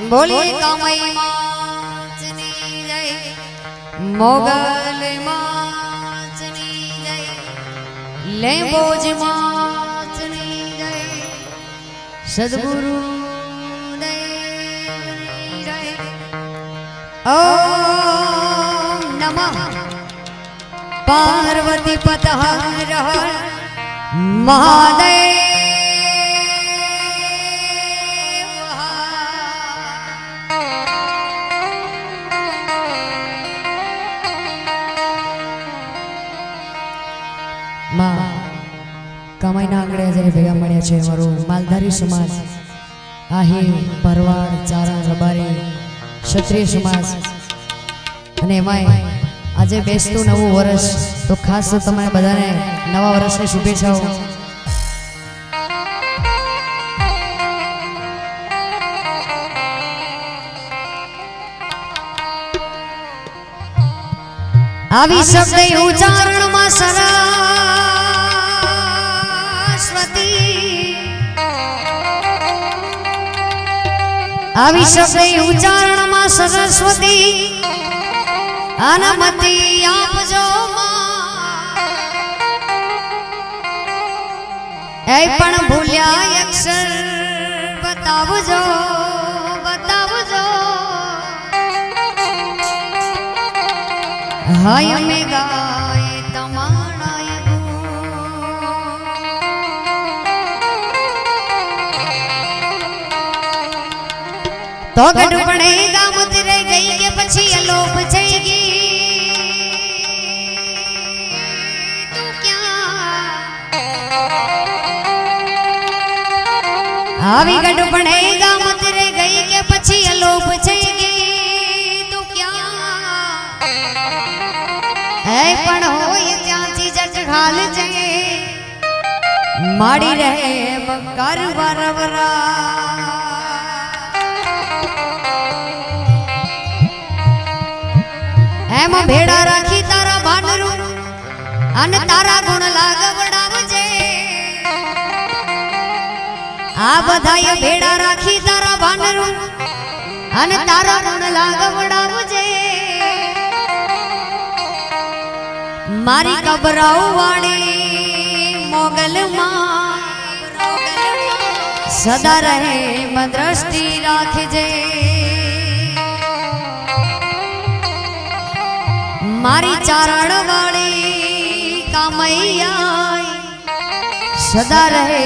बोलिए कामई माचनी जय, मोगल माचनी जय, लेंबोज माचनी जय, सद्गुरु देवनी जय। ओम नमः पार्वती पतः हर हर महादेव। કમાઈના આંગણે જ્યારે ભેગા મળ્યા છે અમારો માલધારી સમાજ, આહિર, ભરવાડ, ચારણ, રબારી, ક્ષત્રિય સમાજ, અને એમાંય આજે બેસતું નવું વર્ષ, તો ખાસ તો તમને બધાને નવા વર્ષની શુભેચ્છાઓ। આવી શબ્દ ઉચ્ચારણમાં સરસ્વતી, આવી શબ્દ ઉચ્ચારણમાં સરસ્વતી અનમતી આપજો એ પણ ભૂલ્યા અક્ષર બતાવજો બતાવજો। હાય મે ગાય તમારા તો ગઢ પડે ગામ ઉતરે ગઈ કે પછી અલોપ થઈ ગઈ, તું ક્યાં આવી ગઢ પડે ગામ ઉતરે ગઈ કે પછી અલોપ થઈ ગઈ, તું ક્યાં હે પણ હોય ત્યાંથી જટ હાલ જઈએ માડી રહે મકર વરવરા। એમાં ભેડા રાખી તારા ભાનરું અને તારા ગુણ લાગવડાવજે, આ બધાય ભેડા રાખી તારા ભાનરું અને તારા ગુણ લાગવડાવજે। મારી કબરાઉ વાળી મોગલ માં સદા રહે દ્રષ્ટિ રાખજે, મારી ચારણ વાળી કામૈયા સદા રહે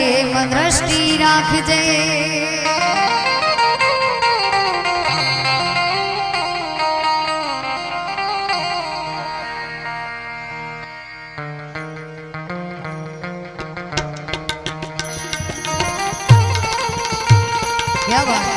દ્રષ્ટિ રાખજે। क्या बात है?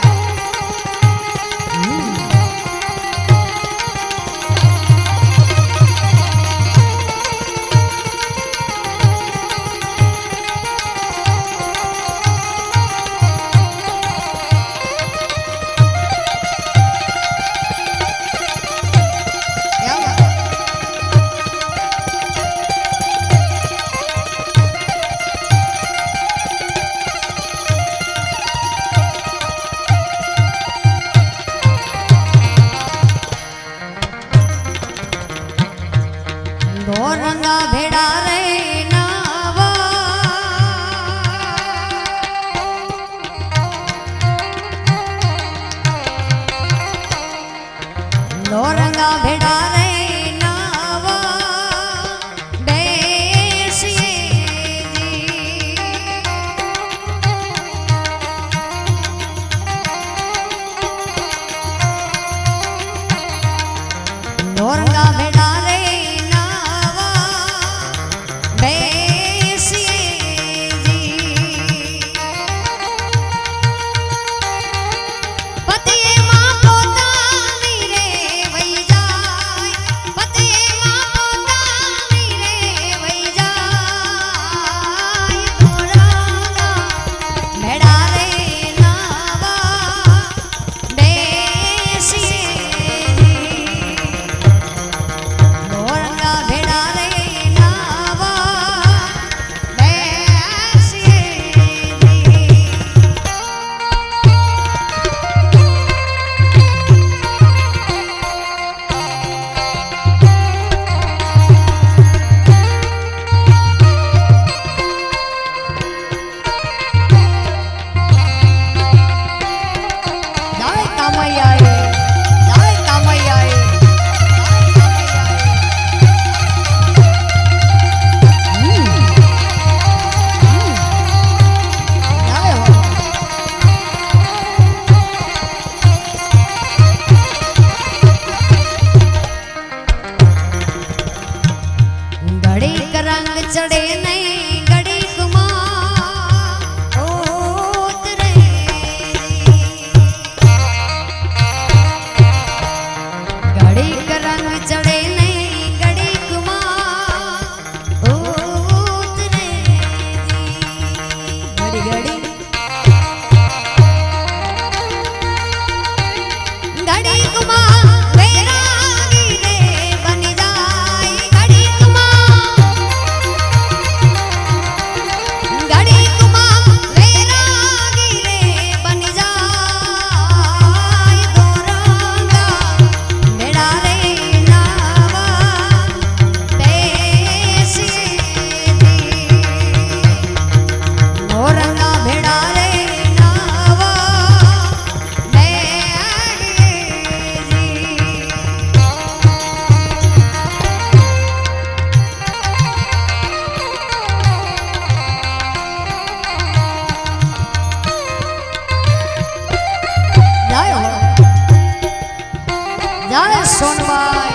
જય સોનબાઈ,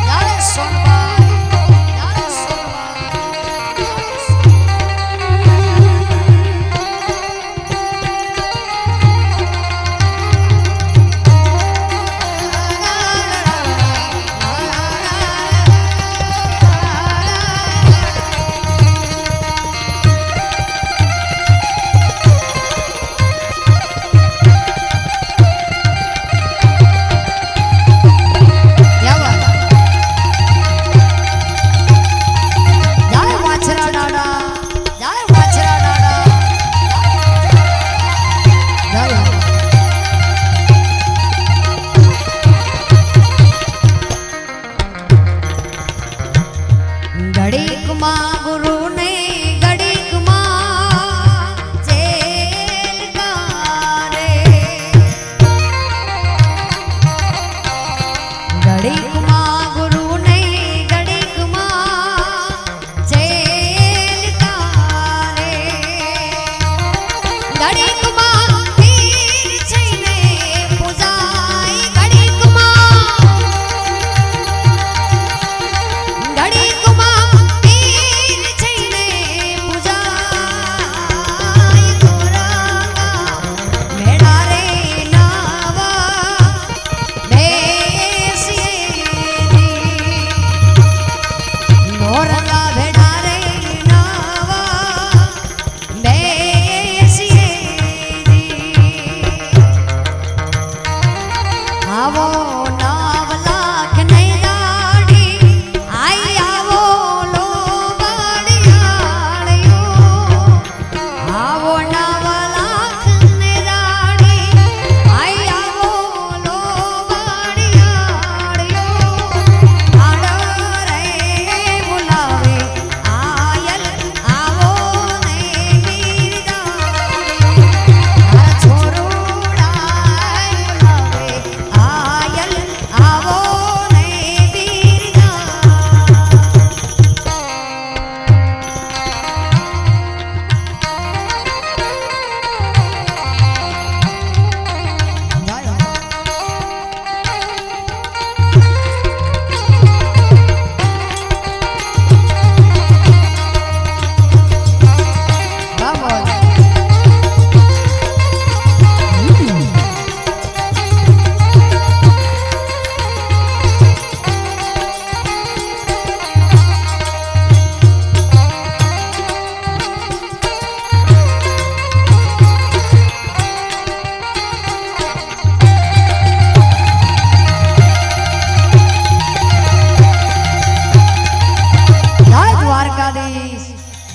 જય સોનબાઈ,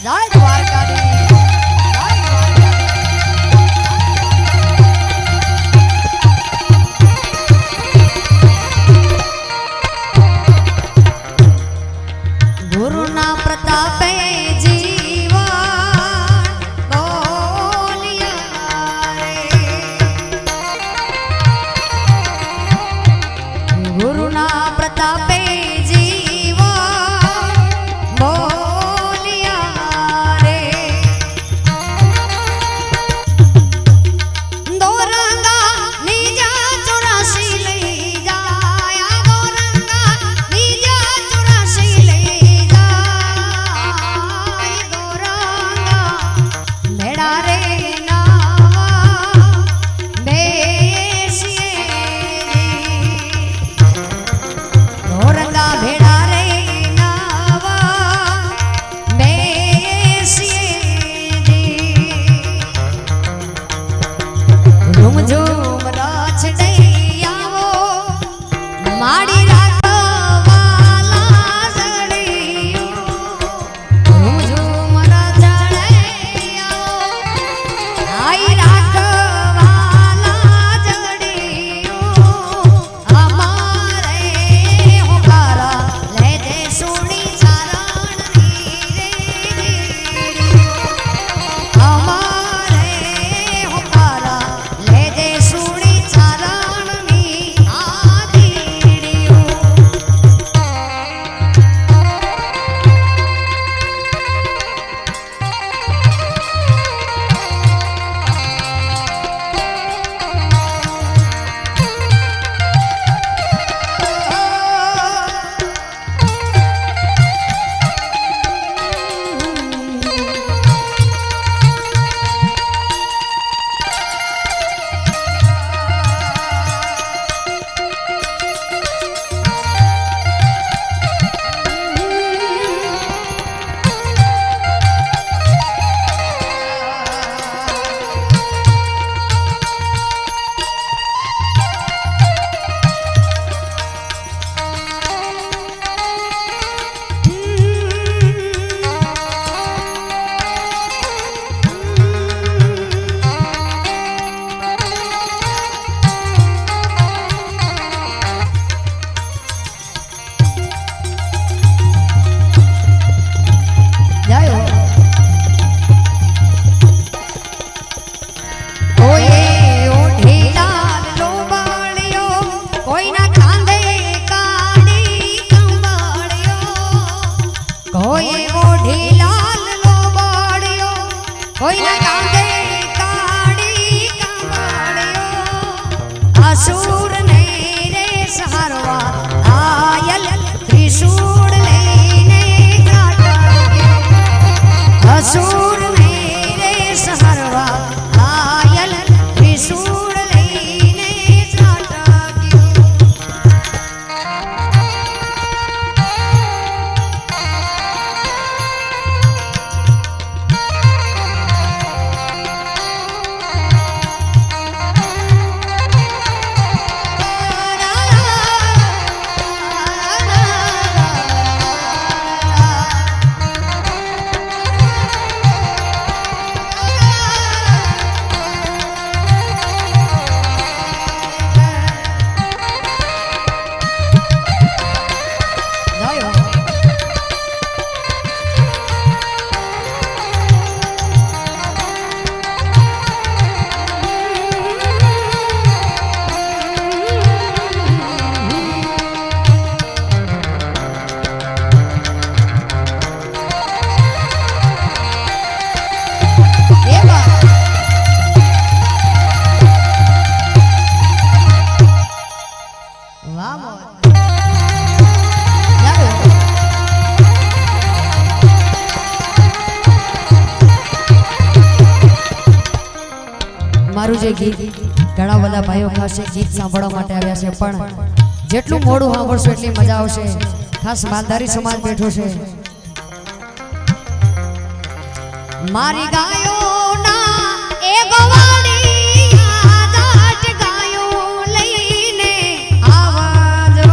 જય असुर ने रे सहारवा आयल त्रिशूल लेने घाटा असुर ने रे सहारवा आयल त्रिशूल लेने घाटा મારું જે ગીત ઘણા બધા ભાઈઓ ખાસ ગીત સાંભળવા માટે આવ્યા છે પણ જેટલું મોડું સાંભળશો એટલી મજા આવશે ખાસ માલધારી સમાજ બેઠો છે મારી ગાયોના એ ગવાડી આદાટ ગાયો લઈને આવજો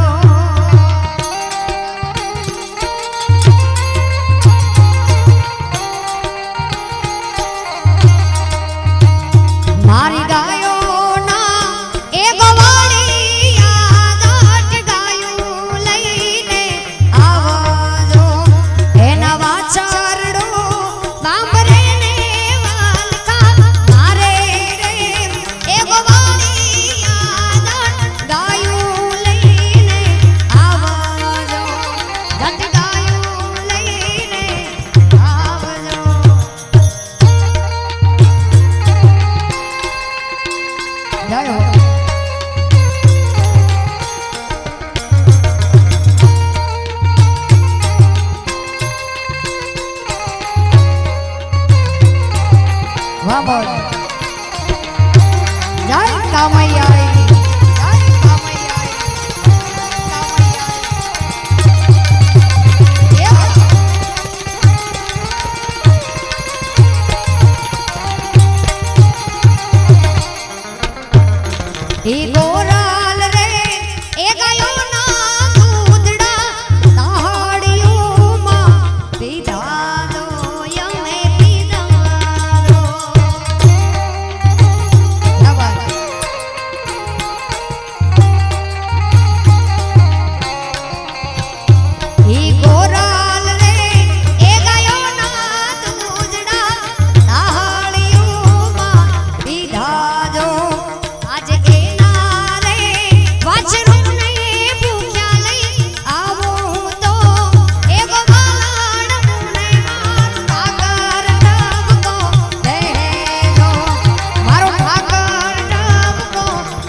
મારી ગાયોના એ ગવાડી આદાટ ગાયો લઈને આવજો એના વાછરડો બાંભરે ને વાલકા મારે રે એ ગવાડી આદાટ ગાયો લઈને આવજો જટ ગાયો લઈને આવજો જય હો વાહ બોલ જય કામૈયા જય કામૈયા એ ગોરાલ રે એ ગાયોના દૂધડા દહાડીઓમાં પીધા દો યમે પીધા દો એ ગોરાલ રે એ ગાયોના દૂધડા દહાડીઓમાં પીધા દો આજે એના રે વાછરુને ભૂખ્યા લઈ આવો તો એ ગોવાળ મુને ઠાકર ડબકો દેજો મારો ઠાકર ડબકો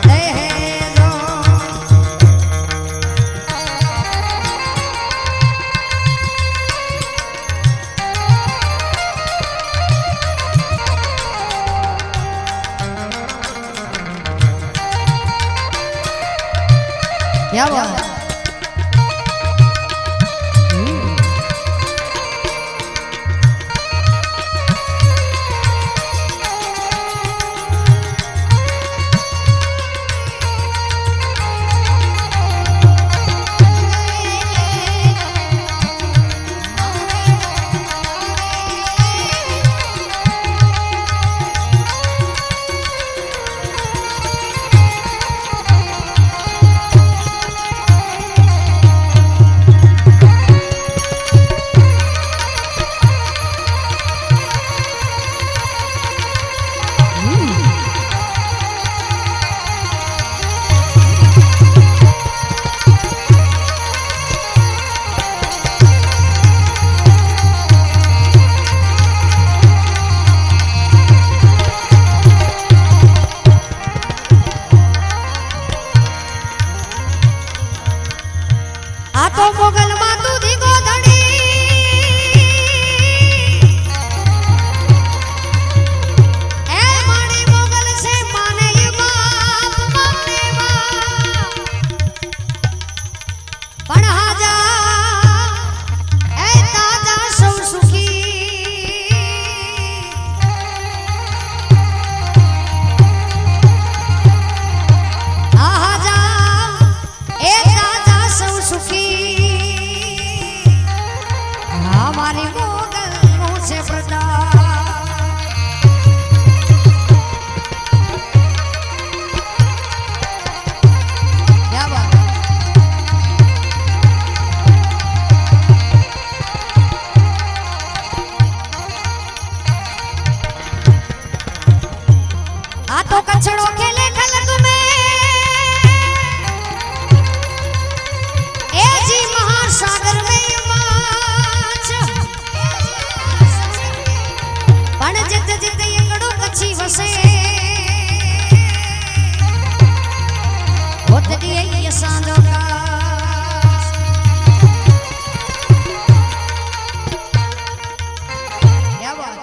દેજો क्या बात તો મોગલ માં તું દીગો ધડી એ મારી મોગલ છે માને બાપ માને પણ હાજા એ તાજા સૌ સુખી હાજા એ તાજા સૌ સુખી મારી મોગલ નું છે પ્રદાન ક્યા બાત આ તો કચડો ખેલે ખલક में ए जी महासागर में माछ पण जित जित एकड़ो कच्छी वसे ओतडी ये सांदो का क्या बात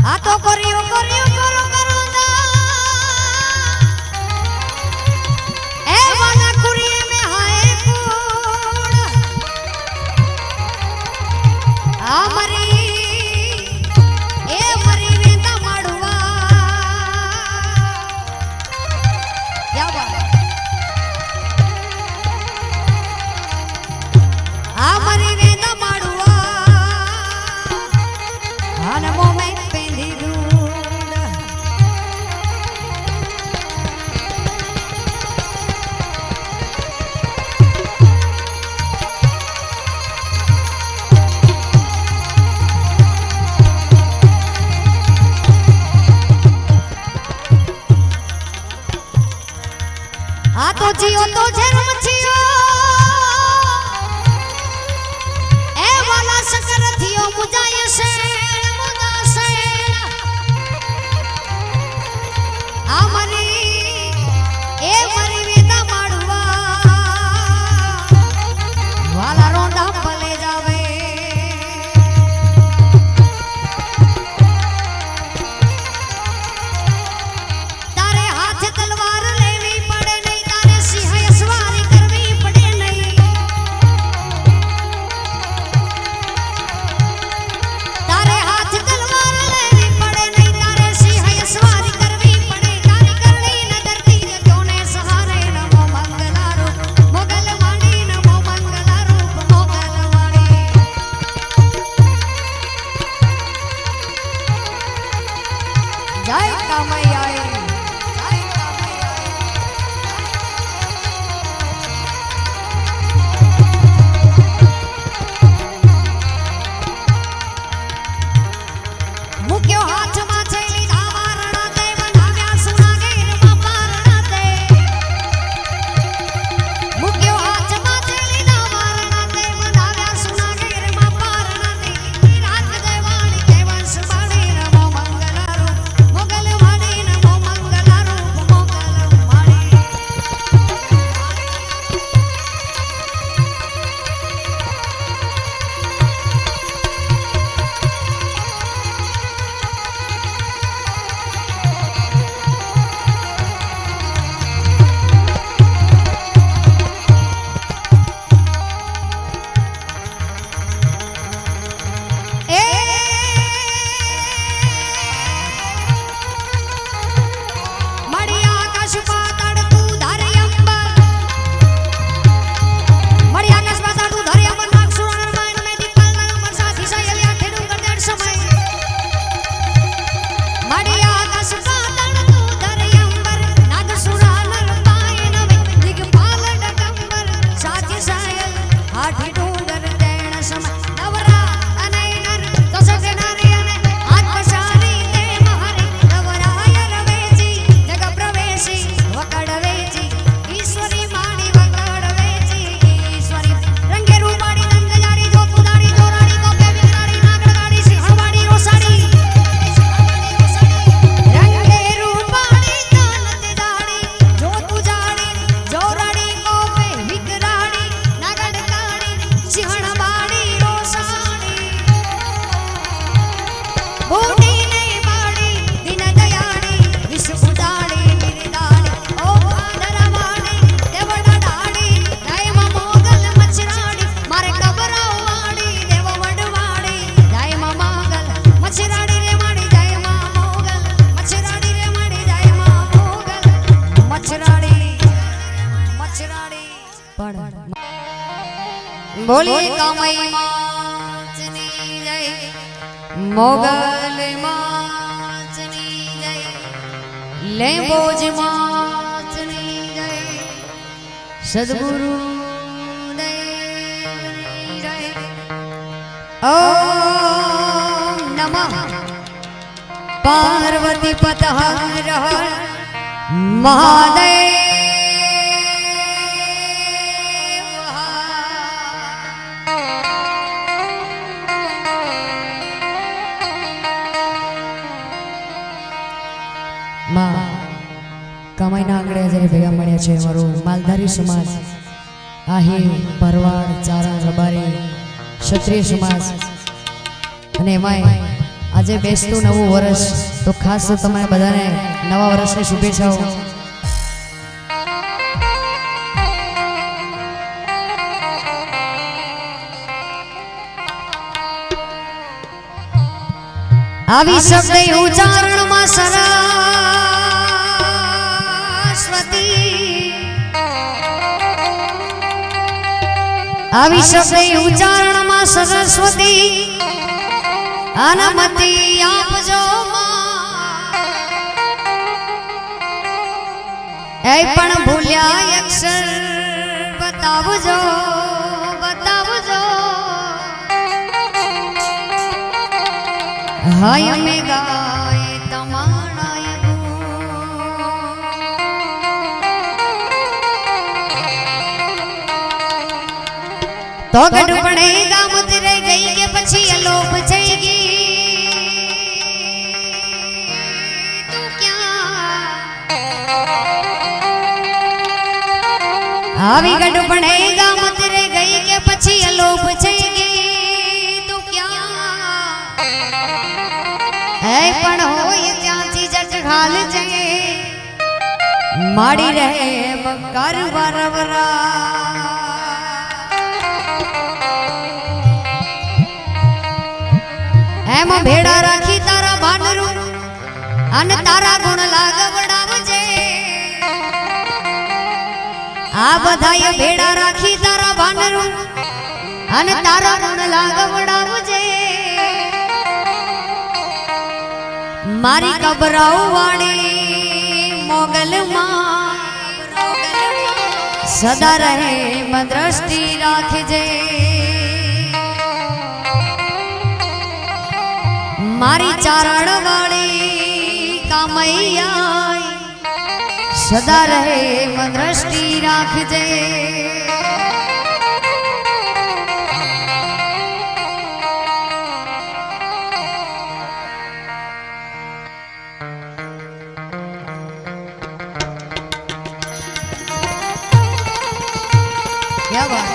આ તો કર્યો કર્યો કરો કરોદા એ વાના કુરીએ મે હાય કુડ આ મરી એ મરી વેતા માડવા ક્યા બાત આ મરી વેતા માડવા આને મોમે આ તો જીઓ તો જન્મ થયો એ વાલા સકર થયો મુજાય છે મુજાશે આ મરી એ મરી વેતા માડવા વાલા રોંડા ભલે જાવે તારે હાથ તલવાર લેવી પડે નહીં તારે સિંહ સવારી કરવી પડે નહીં તારે પણ બોલીએ કામઈ માચની જય, મોગલ માચની જય, લેબોજ માચની જય, સદગુરુ દેવની જય. ઓમ નમઃ પાર્વતી પત હર હર મહાદેવ. કમાઈના આંગણે જ્યારે ભેગા મળ્યા છે અમારું માલધારી સમાજ, આહી ભરવાડ ચારણ રબારી ક્ષત્રિય સમાજ, અને એમાંય આજે બેસતું નવું વર્ષ, તો ખાસ તો તમને બધાને નવા વર્ષની શુભેચ્છાઓ. આવી શબ્દ ઉચ્ચારણમાં સરસ્વતી, આવી શબ્દ ઉચ્ચારણમાં સરસ્વતી અનમતી આપજો એ પણ ભૂલ્યા અક્ષર બતાવજો બતાવજો. હાય મે ગાય તમારા તો ગઢ પડે ગામત રહી ગઈ કે પછી અલોપ થઈ ગઈ. તું ક્યાં આવી ગઢ પડે ગામત રહી ગઈ કે પછી અલોપ થઈ ગઈ. તું ક્યાં હે પણ હોય ત્યાંથી જટ હાલ જઈએ માડી રહે મકર વરવરા. એમાં ભેડા રાખી તારા ભાનરું અને તારા ગુણ લાગવડાવજે. આ બધાય ભેડા રાખી તારા ભાનરું અને તારા ગુણ લાગવડાવજે. મારી કબરાઉ વાળી મોગલ માં સદા રહે દ્રષ્ટિ રાખજે. મારી ચારણ વાળી કામૈયા સદા રહે દ્રષ્ટિ રાખજે. क्या बात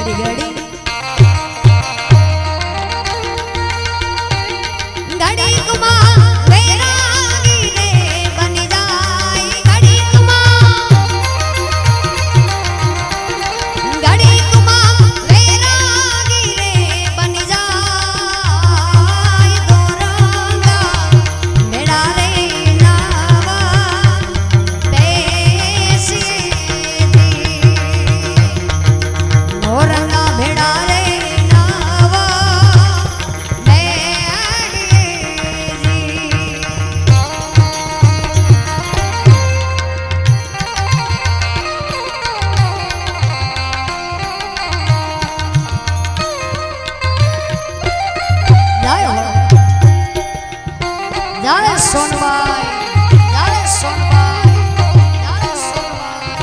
ઘડી ઘડી ઘડીકમાં વૈરાગી રે બની જાય ઘડીકમાં વૈરાગી રે બની જાય દોરંગા મેળા રે નાવા બેસી દોરંગા મેળા રે જય સોનબાઈ જય સોનબાઈ જય સોનબાઈ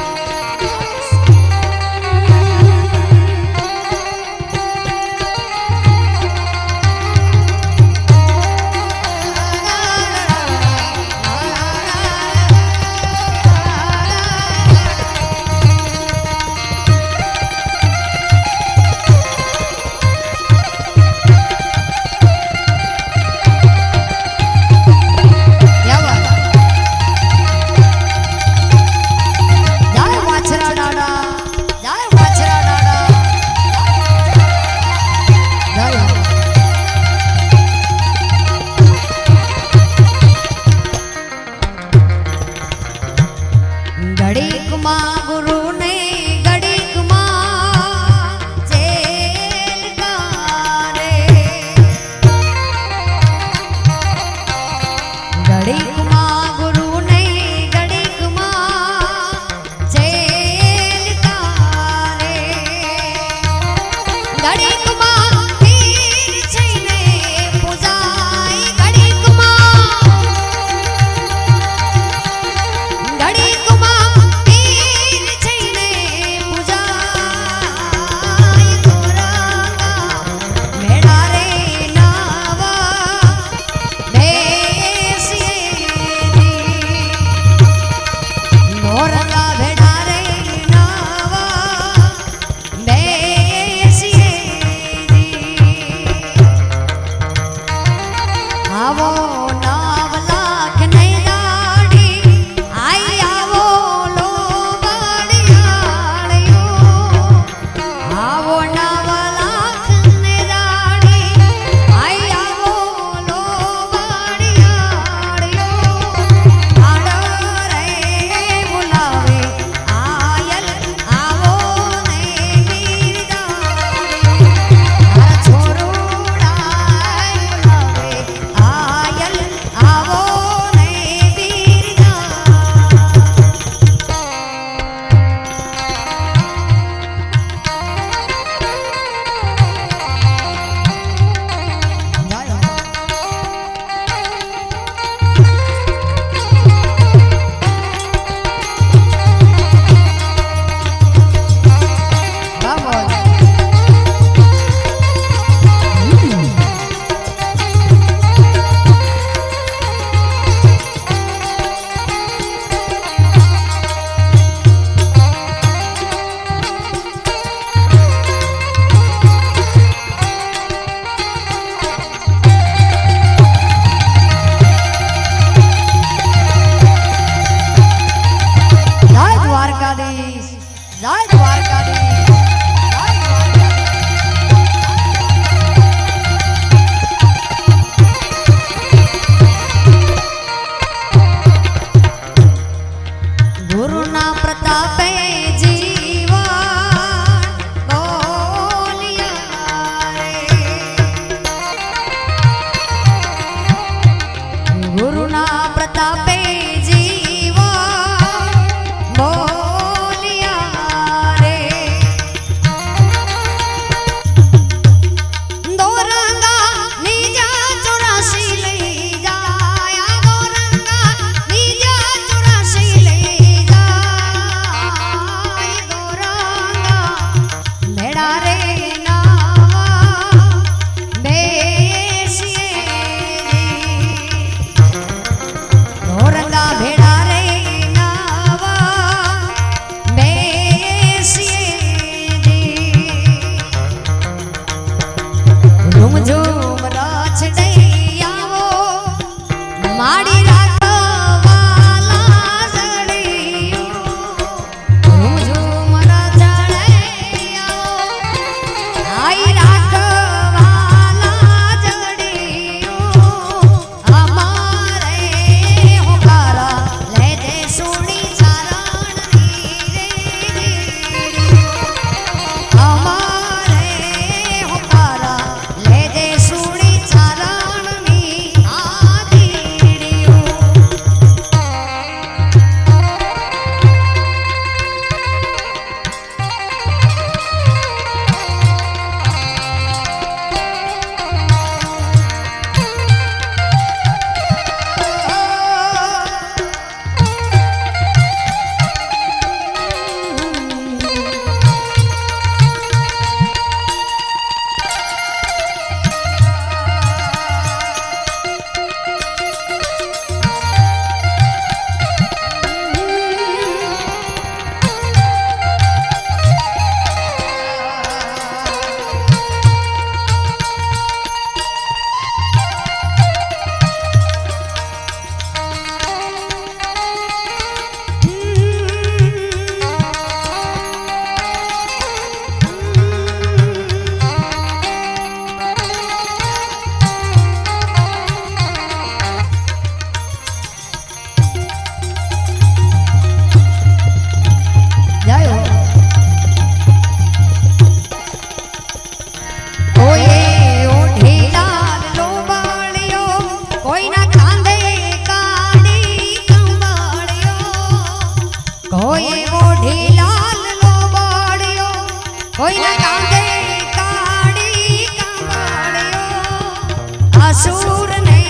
असुर ने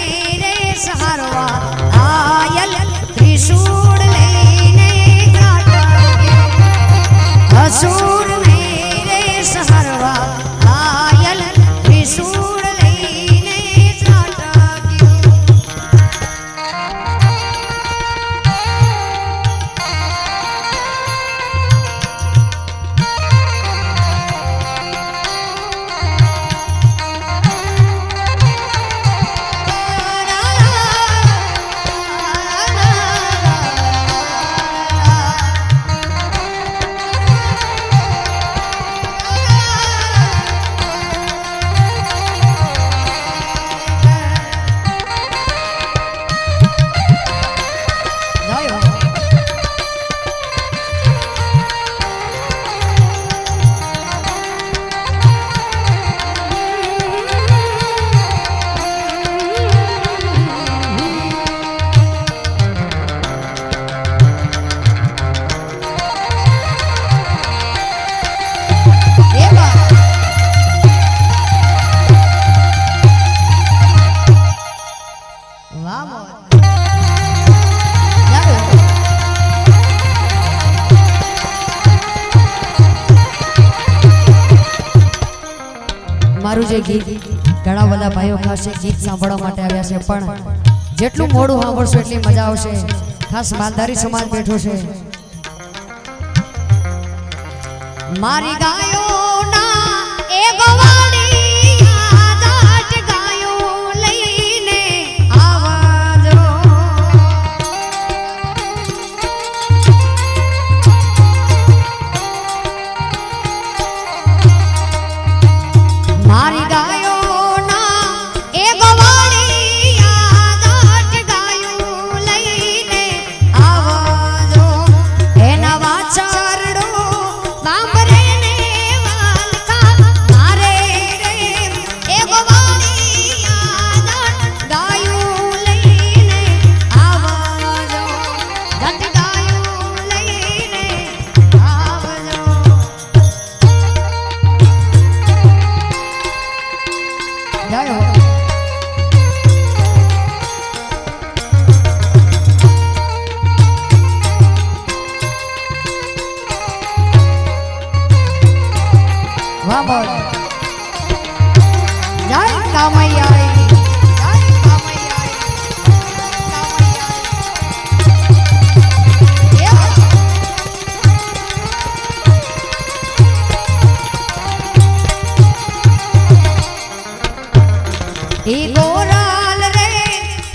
रे सहारवा आयल त्रिशूल लेने घाटा असुर ने रे सहारवा आयल त्रिशूल लेने घाटा મારું જે ગીત ઘણા બધા ભાઈઓ ખાસ ગીત સાંભળવા માટે આવ્યા છે પણ જેટલું મોડું સાંભળશો એટલી મજા આવશે ખાસ માલધારી સમાજ બેઠો છે મારી ગાયોના એ ગવાડી આદાટ ગાયો લઈને આવજો મારી ગાયોના એ ગવાડી આદાટ ગાયો લઈને આવજો એના વાછરડો બાંભરે ને વાલકા મારે રે એ ગવાડી આદાટ ગાયો લઈને આવજો જટ ગાયો લઈને આવજો જય હો વાહ બોલ જય કામૈયા જય કામૈયા એ ગોરાલ રે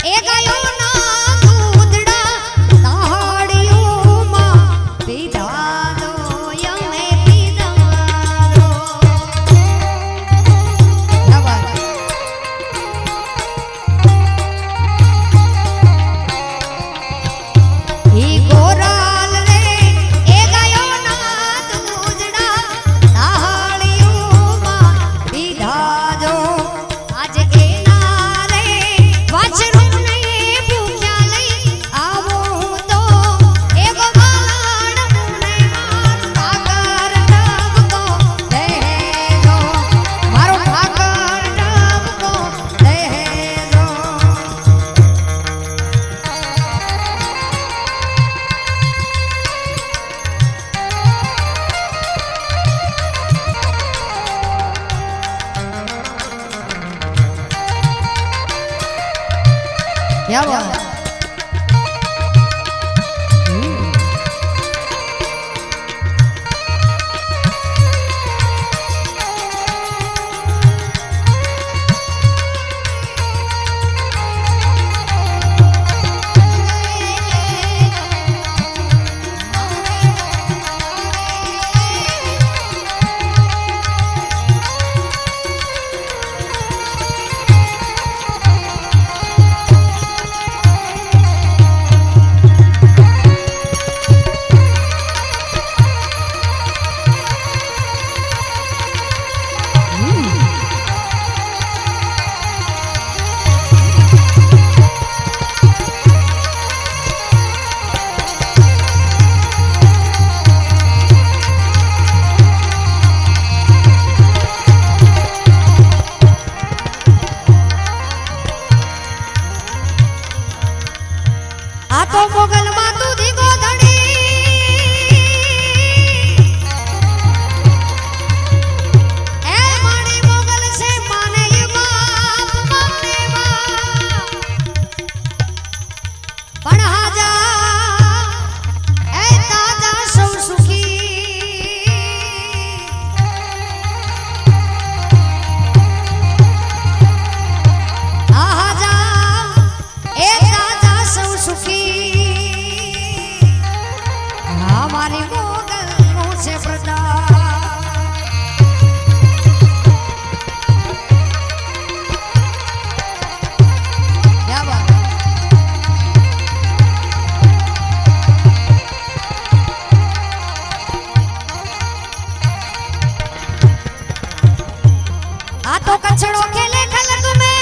એ ગાયોના દૂધડા દહાડીઓમાં પીધા દો યમે પીધા દો એ ગોરાલ રે એ ગાયોના દૂધડા દહાડીઓમાં પીધા દો આજે એના રે વાછરુને ભૂખ્યા લઈ આવો તો એ ગોવાળ મુને ઠાકર ડબકો દેજો મારો ઠાકર ડબકો દેજો क्या बात तो कचड़ो खेले खलक में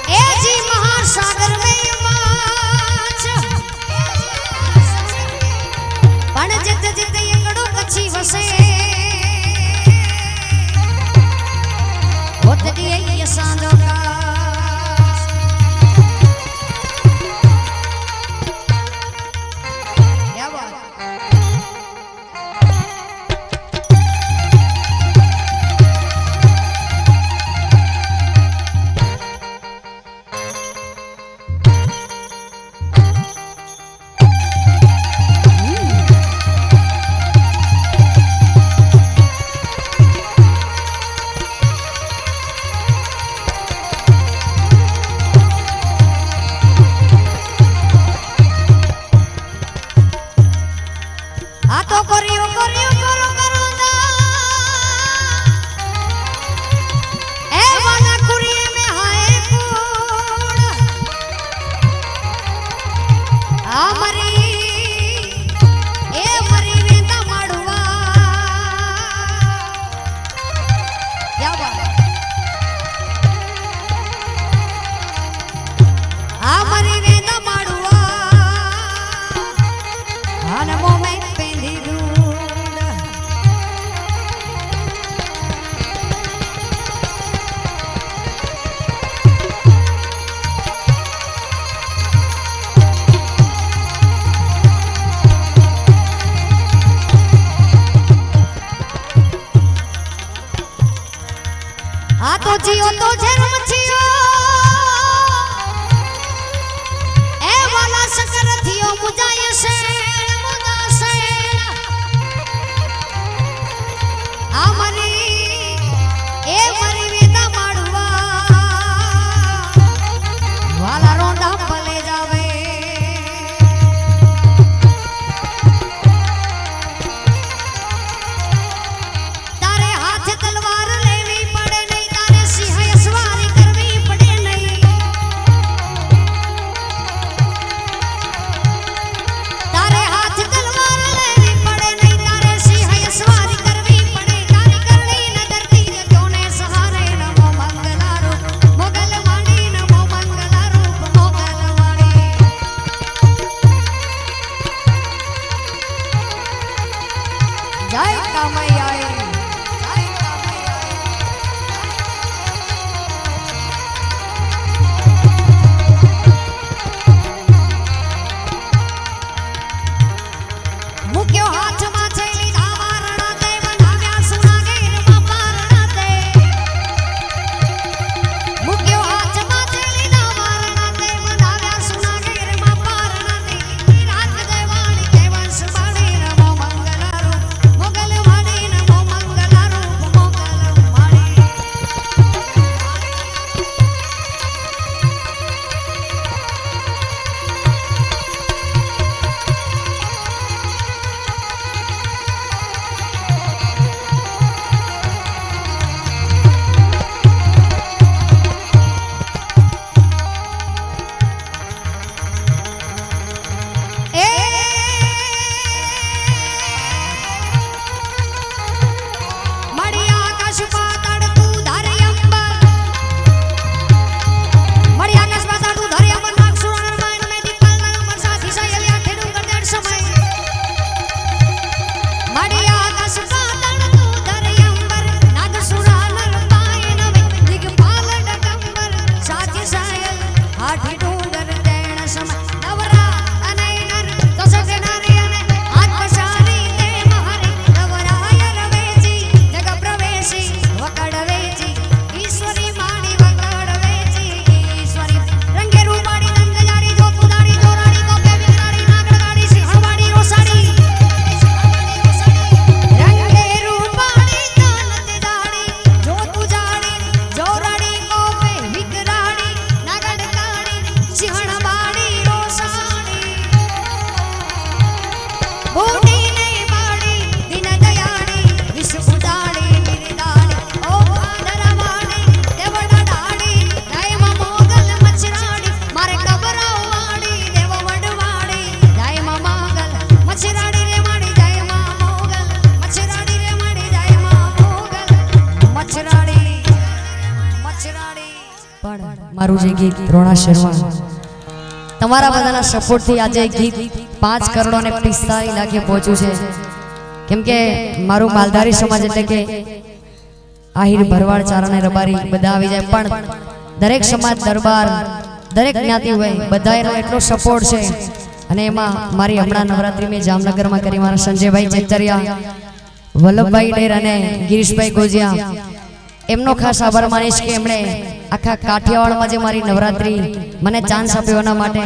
ए जी महासागर में माछ पण जित जित यंगड़ो कच्छी वसे ओतडी ये सांदो का क्या बात तो करियो करियो करो करोंदा ए वाला कुरिए में हाय कूड़ आ मरी ए मरी वेंदा माडुआ क्या बात आ मरी वेंदा माडुआ आनमो में आ तो जियो तो जन्म छियो ए वाला सकर थियो मुजाय से मुजा से आ मरी ए मरी वेदा माडुआ वाला रोंडा पले जावे तारे हाथ तलवार लेवी पड़े नहीं तारे सिंह सवारी करवी पड़े नहीं तारे हाथ तलवार लेवी पड़े नहीं तारे सिंह सवारी करवी पड़े तारी करनी न धरती ने क्यों ने सहारे नमो मंगला रूप मोगल वाणी नमो मंगला रूप मोगल वाणी जय कामैया जय कामैया मुक्यो हाथ माथे लीधा वारणा ते बनाव्या सुनागेर मापारणा ते मुक्यो हाथ माथे लीधा वारणा ते बनाव्या सुनागेर मापारणा ते रात देवाणी के वंश बाणी नमो मंगला रूप मोगल वाणी મારું જે ગીત રોણા શર્મા તમારા બધાના સપોર્ટથી આજે ગીત 5 કરોડ અને 45 લાખે પહોંચ્યું છે. કેમ કે મારું માલધારી સમાજ એટલે કે આહિર ભરવાડ ચારણ અને રબારી બધા આવી જાય, પણ દરેક સમાજ દરબાર દરેક જ્ઞાતિ હોય બધાનો એટલો સપોર્ટ છે. અને એમાં મારી હમણાં નવરાત્રી મેં જામનગરમાં કરી મારા સંજયભાઈ ચેતરિયા, વલ્લભભાઈ ડેર અને ગિરીશભાઈ ગોજિયા, એમનો ખાસ આભાર માનીશ કે એમણે આખા કાઠિયાવાડમાં જે મારી નવરાત્રી મને ચાન્સ આપ્યો એના માટે.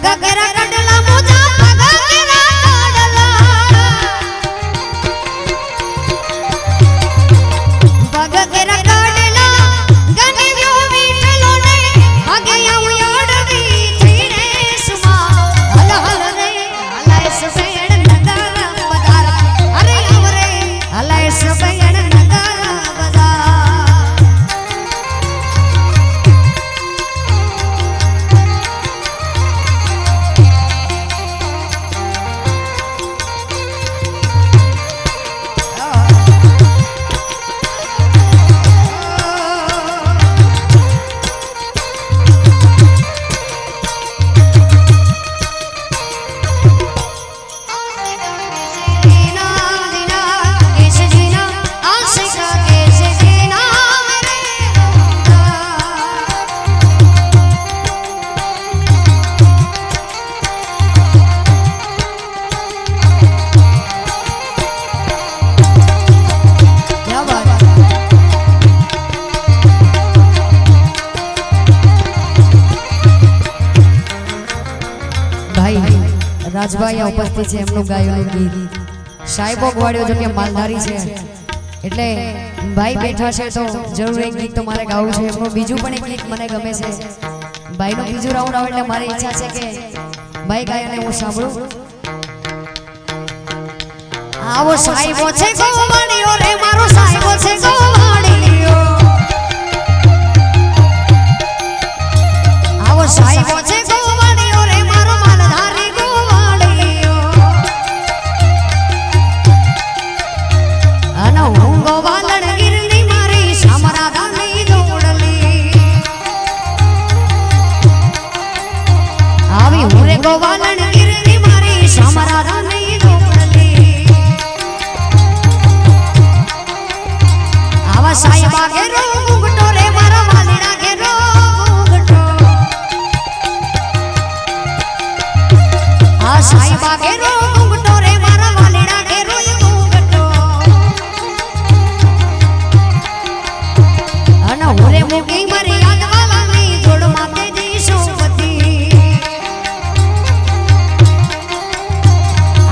પગ કેરા કડલા મોજા પગ કેરા કડલા પગ કેરા કડલા ગને વ્યો વીટલો ને આગે આવું યાડવી થઈ રે સુમા હલ હલ રે હલાય સબેડ નગર બજાર અરે આવરે હલાય સબેડ નગર બજાર રાજભાઈ ઉપસ્થિત છે એમનું ગાયેલું ગીત સાહેબો ગવાડ્યો જો કે માલધારી છે એટલે ભાઈ બેઠા છે તો જરૂર એક ગીત તો મારે ગાવું છે એમનું બીજું પણ એક ગીત મને ગમે છે ભાઈનું બીજું રાઉન્ડ આવે એટલે મારી ઈચ્છા છે કે ભાઈ ગાય અને હું સાંભળું આવો સાહેબો છે ગવાડ્યો રે મારો સાહેબો છે ગવાડ્યો આવો સાહેબો છે ગવાડ્યો રે મારો માલધારી ગોવાલણ ગીરની મારી શામરાધાની દોડલી આવી હું રે ગોવાલણ ગીરની મારી શામરાધાની દોડલી આવા સાહેબા ઘેરો ઘૂંઘટો રે મારા વાલીડા ઘેરો ઘૂંઘટો આ સાહેબા ઘેરો ઘૂંઘટો રે મારા વાલીડા ઘેરો હુરે મુગી મારી યાદવાલાની જોડ માતે જી સોપતી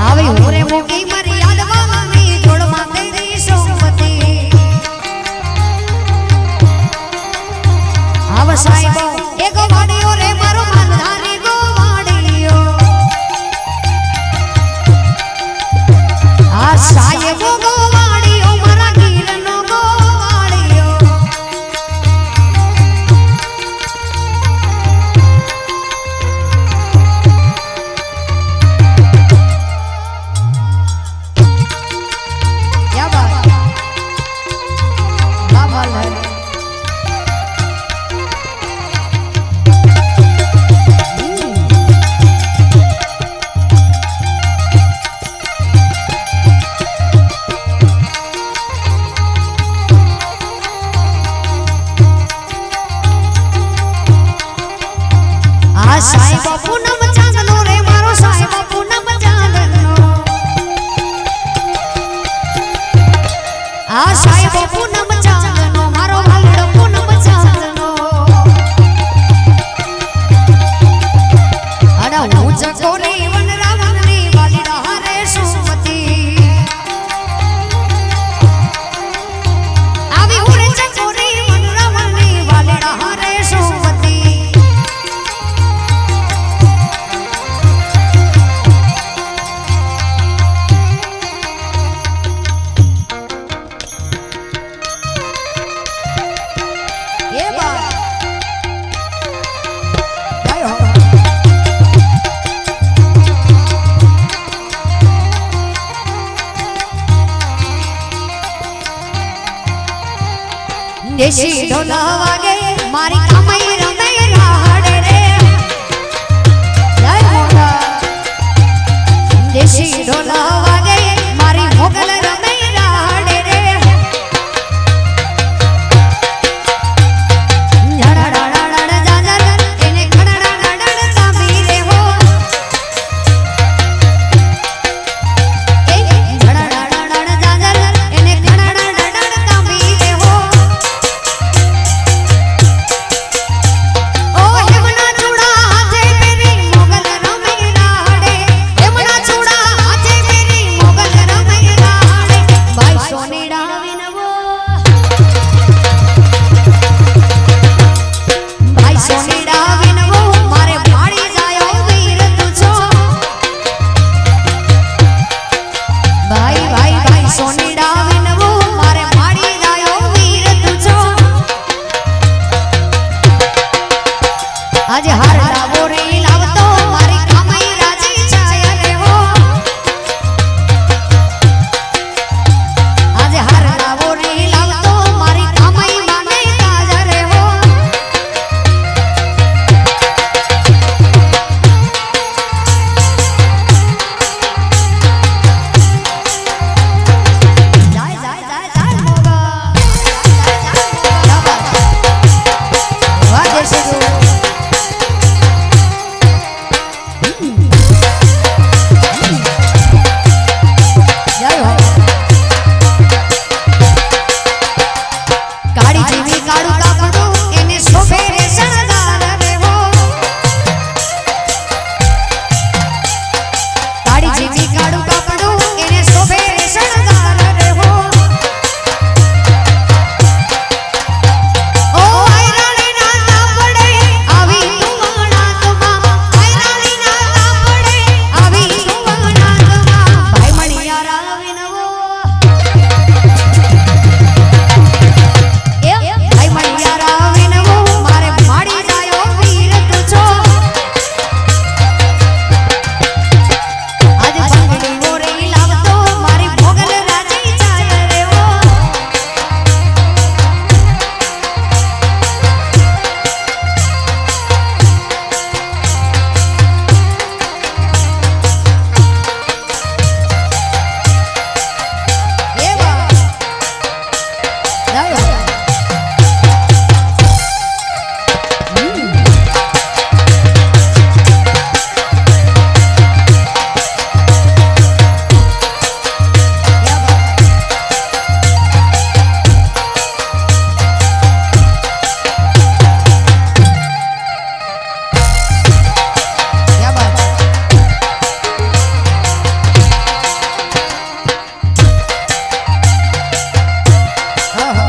આવી હુરે મુગી મારી યાદવાલાની જોડ માતે જી સોપતી આવ સાહેબો એ ગવાડ્યો રે મારો માલધારી ગવાડ્યો આ સાહેબો ગવાડ્યો મારા ગીરનો ગવાડ્યો સાહેબો પૂનમ ચાંદનો રે મારો સાહેબો પૂનમ ચાંદનો આ સાહેબો પૂનમ ચાંદનો મારો વાલડો પૂનમ ચાંદનો અડા હું જકો રે વનરાવની વાલીડા હારે સુમતી આવી હું જકો રે વનરાવની વાલીડા હારે સુમતી દેશી ઢોલા વાગે મારી કામઈ રમે રાડે રે જય મોલા દેશી ઢોલા વાગે મારી મોગલ રમે રાડે રે ઝડાડાડા જાજર એને ખડાડા કામી રે હો એ ઝડાડાડા જાજર એને ખડાડા કામી રે હો ઓ હેમના ચૂડા હાથે પેરી મોગલ સોનેડા વિનવો ભાઈ સોનેડા વિનવો મારે પાડી જાયો વીર તું છો ભાઈ ભાઈ ભાઈ સોનેડા વિનવો મારે પાડી જાયો વીર તું છો આજે હાર લાવો રે લાવતો મારી કામઈ રાજી છાયા રેવો આજે હાર લાવો રે લાવતો મારી કામઈ માને તાજા રેવો જાય જાય જાય જાય મોગા જાય વાહ દેશી કાળી જીવી કાળું કાપડું એને શોભે રે શણગાર રેવો કાળી જીવી કાળું કાપડું એને શોભે રે શણગાર રેવો ઓ આયરાણી ના તાપડે આવી તું વણાકમાં આયરાણી ના તાપડે આવી તું વણાકમાં ભાઈ મણિયારા વિનવો ભાઈ મણિયારા વિનવો મારે માડી જાયો વીર તું છો આજે બંગડીઓ રે લાવતો મારી ભોગલ રાજી જાય રેવો એવા જાય क्या बात है हाँ हाँ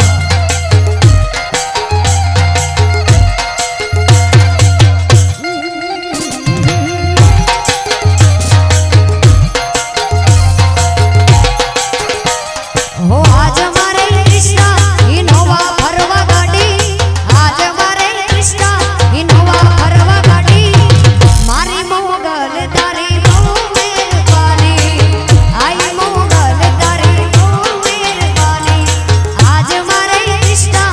हो आज मारे कृष्णा इनोवा फरवा गाड़ी आज मारे कृष्णा इनोवा फरवा गाड़ी मारी मोगल तारी बહુ मेहरबानी आई मोगल तारी बહુ मेहरबानी आज मारे कृष्णा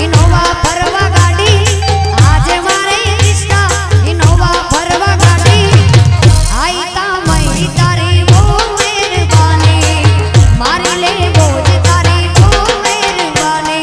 इनोवा फरवा गाड़ी आज मारे कृष्णा इनोवा फरवा गाड़ी आई कामई तारी बહુ मेहरबानी मारी ले बोझ तारी बહુ मेहरबानी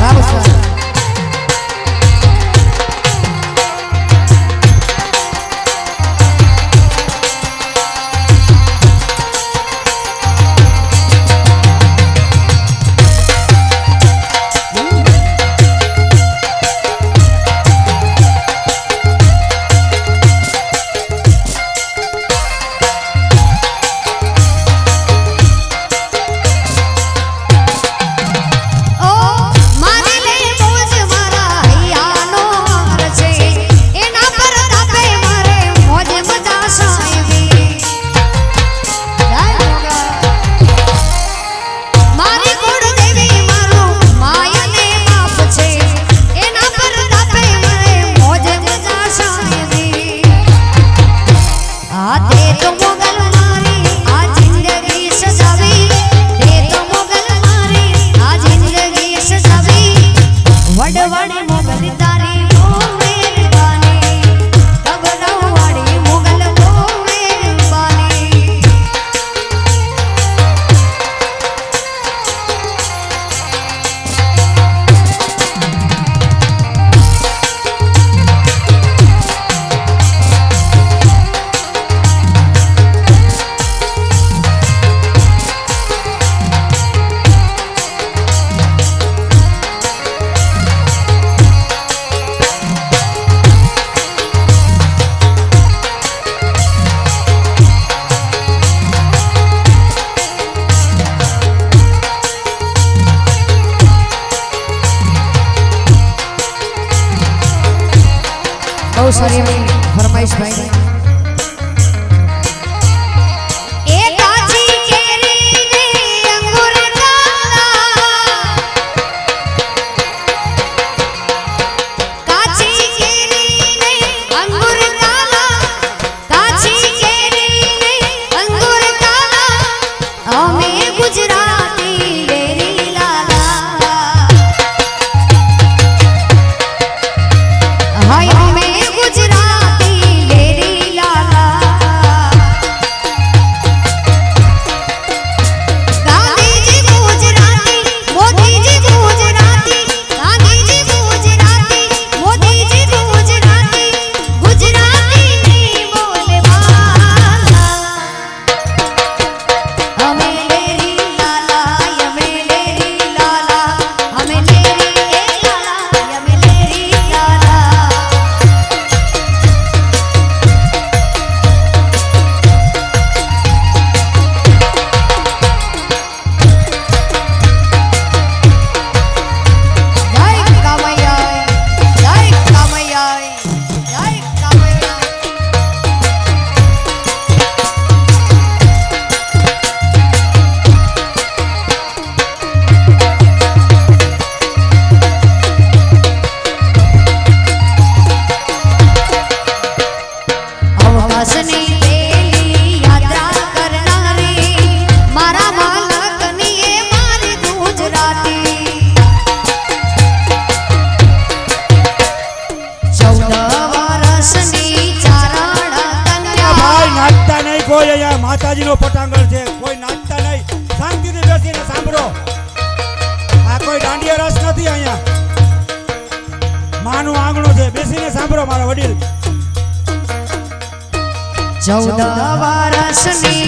वाह सर ओ मारी ले बोझ मारा हૈયાનો હાર છે એના પર તાપે મારે મોજે મજા સાહેબી જય મોગા મારી કુળ દેવી મારું માયાને બાપ છે એના પર તાપે મારે મોજે મજા સાહેબી આ તે તો મોગલ મારી આ જિંદગી સજાવી તે તો મોગલ મારી આ જિંદગી સજાવી વડવાડી મોગલ તારી બહુ मेहरबानी કબરવાડી મોગલ બહુ मेहरबानी બહુ સારી એવી ફરમાઈશ ભાઈ. માતાજી નો પટાંગણ છે, કોઈ નાચતા નહીં, શાંતિથી બેસીને સાંભળો. આ કોઈ દાંડિયા રસ નથી, અહીંયા માનું આંગણું છે, બેસીને સાંભળો મારા વડીલ. 14 વર્ષની